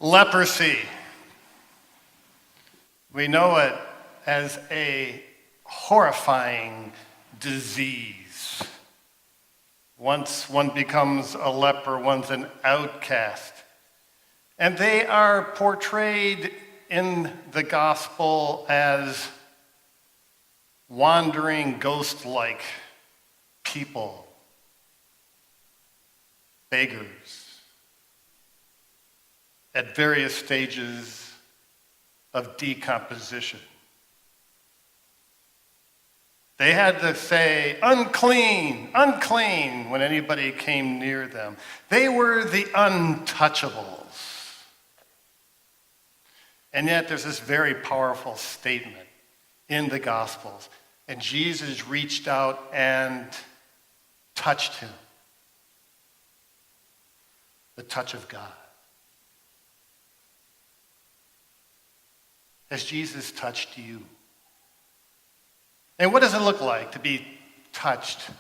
Leprosy. We know it as a horrifying disease. Once one becomes a leper, one's an outcast. And they are portrayed in the gospel as wandering ghost-like people, beggars, at various stages of decomposition. They had to say, unclean, unclean, when anybody came near them. They were the untouchables. And yet there's this very powerful statement in the Gospels. And Jesus reached out and touched him. The touch of God. Has Jesus touched you? And what does it look like to be touched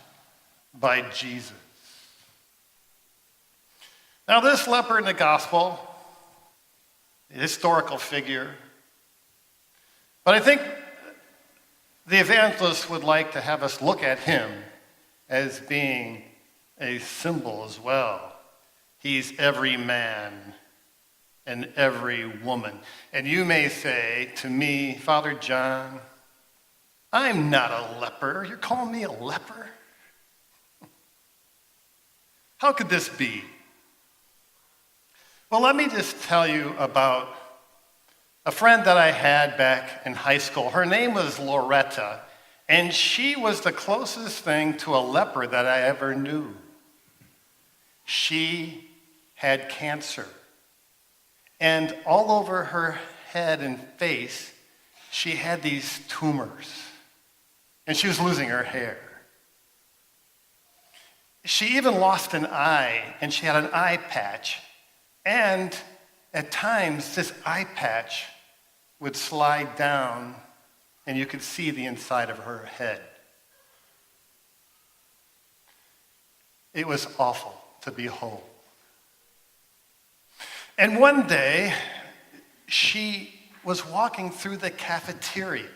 by Jesus? Now, this leper in the gospel, a historical figure, but I think the evangelist would like to have us look at him as being a symbol as well. He's every man and every woman. And you may say to me, Father John, I'm not a leper. You're calling me a leper? How could this be? Well, let me just tell you about a friend that I had back in high school. Her name was Loretta, and she was the closest thing to a leper that I ever knew. She had cancer. And all over her head and face, she had these tumors. And she was losing her hair. She even lost an eye, and she had an eye patch. And at times, this eye patch would slide down, and you could see the inside of her head. It was awful to behold. And one day, she was walking through the cafeteria.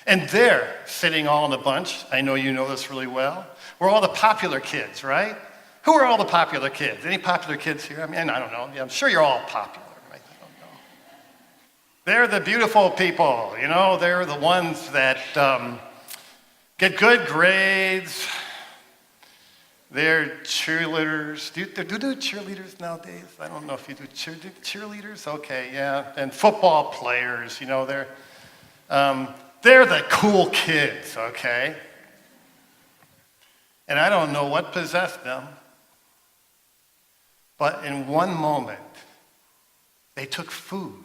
And there, sitting all in a bunch, I know you know this really well, were all the popular kids, right? Who are all the popular kids? Any popular kids here? I mean, I don't know. I'm sure you're all popular, right? I don't know. They're the beautiful people, you know? They're the ones that get good grades. They're cheerleaders. Do you do cheerleaders nowadays? I don't know if you do cheerleaders. Okay, yeah. And football players, you know, they're the cool kids, okay? And I don't know what possessed them, but in one moment, they took food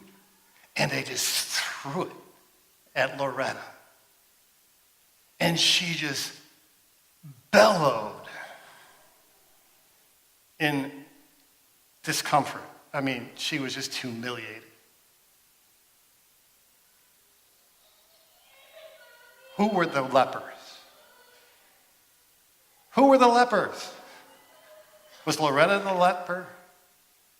and they just threw it at Loretta. And she just bellowed in discomfort. I mean, she was just humiliated. Who were the lepers? Who were the lepers? Was Loretta the leper?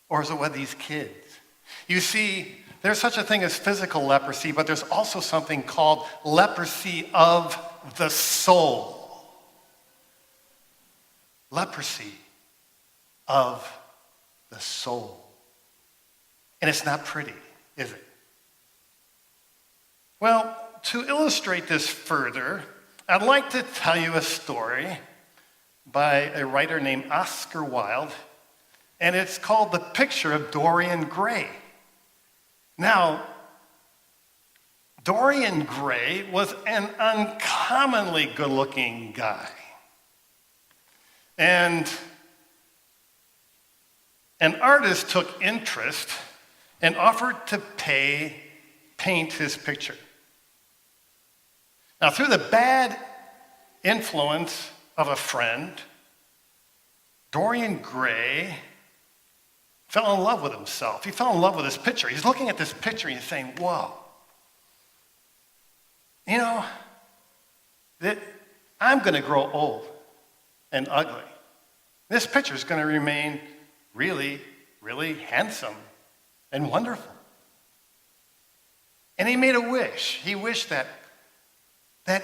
Or was it one of these kids? You see, there's such a thing as physical leprosy, but there's also something called leprosy of the soul. Leprosy of the soul. And it's not pretty, is it? Well, to illustrate this further, I'd like to tell you a story by a writer named Oscar Wilde, and it's called The Picture of Dorian Gray. Now, Dorian Gray was an uncommonly good-looking guy. And an artist took interest and offered to paint his picture. Now, through the bad influence of a friend, Dorian Gray fell in love with himself. He fell in love with his picture. He's looking at this picture and he's saying, whoa, you know, that I'm going to grow old and ugly. This picture is going to remain really, really handsome and wonderful. And he made a wish. He wished that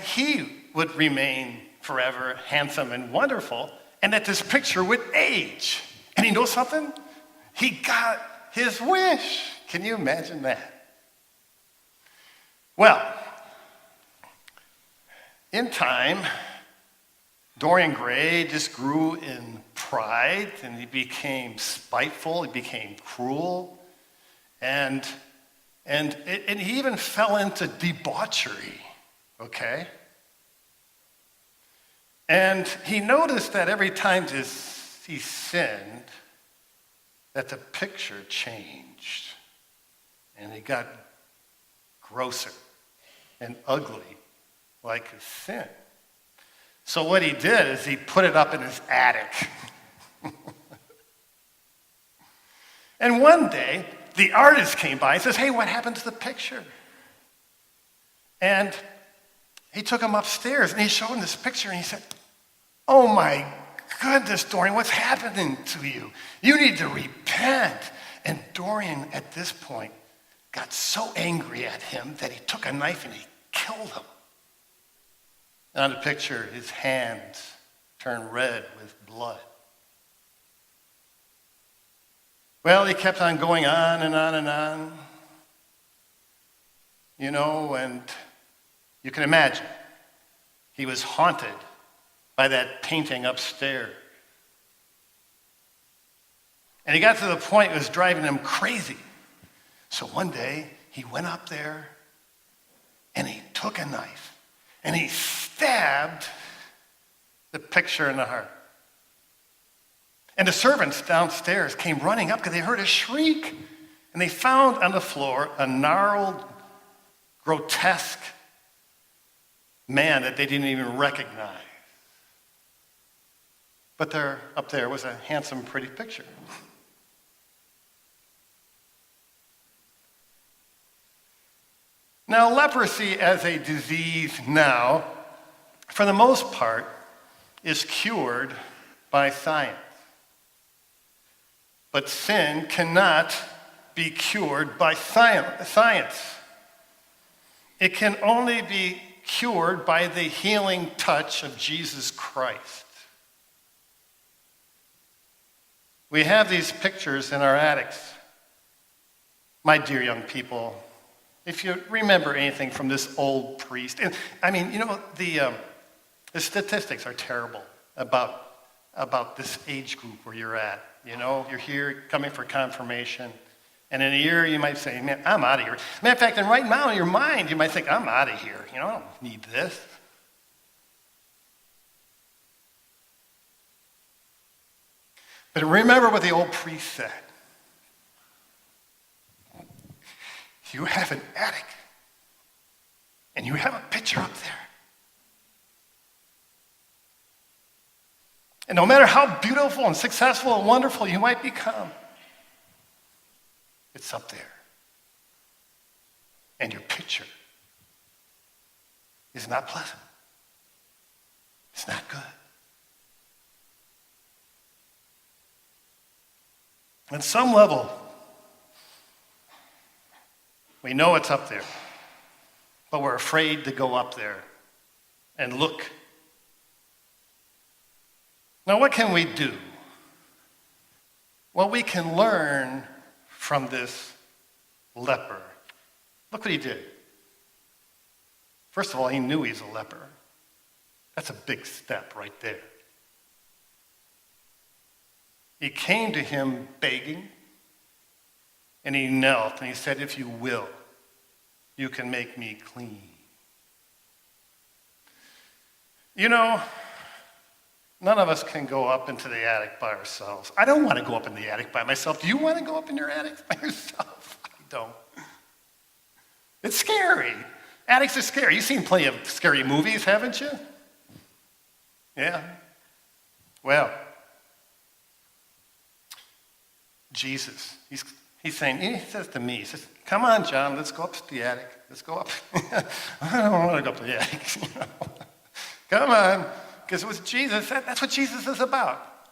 he would remain forever handsome and wonderful, and that this picture would age. And you know something? He got his wish. Can you imagine that? Well, in time, Dorian Gray just grew in pride, and he became spiteful, he became cruel, and he even fell into debauchery, okay? And he noticed that every time he sinned, that the picture changed, and he got grosser and ugly like his sin. So what he did is he put it up in his attic. And one day, the artist came by and says, "Hey, what happened to the picture?" And he took him upstairs and he showed him this picture and he said, "Oh my goodness, Dorian, what's happening to you? You need to repent." And Dorian, at this point, got so angry at him that he took a knife and he killed him. And on the picture, his hands turned red with blood. Well, he kept on going on and on and on. You know, and you can imagine, he was haunted by that painting upstairs. And he got to the point it was driving him crazy. So one day, he went up there and he took a knife and he stabbed the picture in the heart. And the servants downstairs came running up because they heard a shriek. And they found on the floor a gnarled, grotesque man that they didn't even recognize. But there, up there was a handsome, pretty picture. Now, leprosy as a disease now, for the most part, is cured by science. But sin cannot be cured by science. It can only be cured by the healing touch of Jesus Christ. We have these pictures in our attics. My dear young people, if you remember anything from this old priest, and I mean, you know, the statistics are terrible about this age group where you're at. You know, you're here coming for confirmation, and in a year you might say, "Man, I'm out of here." Matter of fact, and right now in your mind you might think, "I'm out of here. You know, I don't need this." But remember what the old priest said. You have an attic, and you have a picture up there. And no matter how beautiful and successful and wonderful you might become, it's up there. And your picture is not pleasant. It's not good. On some level, we know it's up there, but we're afraid to go up there and look. Now, what can we do? Well, we can learn from this leper. Look what he did. First of all, he knew he's a leper. That's a big step right there. He came to him begging, and he knelt, and he said, "If you will, you can make me clean." You know, none of us can go up into the attic by ourselves. I don't want to go up in the attic by myself. Do you want to go up in your attic by yourself? I don't. It's scary. Attics are scary. You've seen plenty of scary movies, haven't you? Yeah. Well, Jesus, he's saying, he says to me, he says, "Come on, John, let's go up to the attic. Let's go up." I don't want to go up to the attic. You know? Come on. Because it was Jesus. That's what Jesus is about.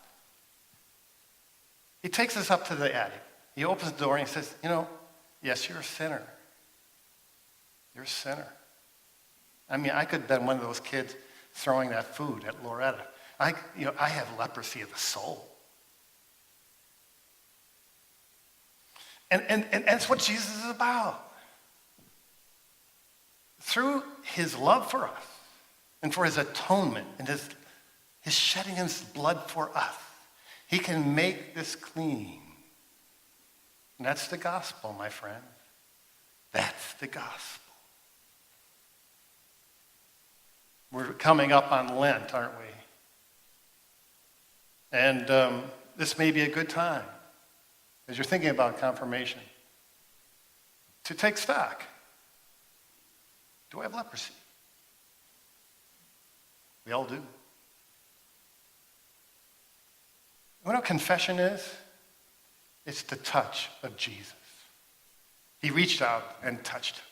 He takes us up to the attic. He opens the door and he says, yes, you're a sinner. You're a sinner. I mean, I could have been one of those kids throwing that food at Loretta. I have leprosy of the soul. And that's what Jesus is about. Through his love for us and for his atonement and his shedding his blood for us, he can make this clean. And that's the gospel, my friend. That's the gospel. We're coming up on Lent, aren't we? And this may be a good time, as you're thinking about confirmation, to take stock. Do I have leprosy? We all do. You know what confession is? It's the touch of Jesus. He reached out and touched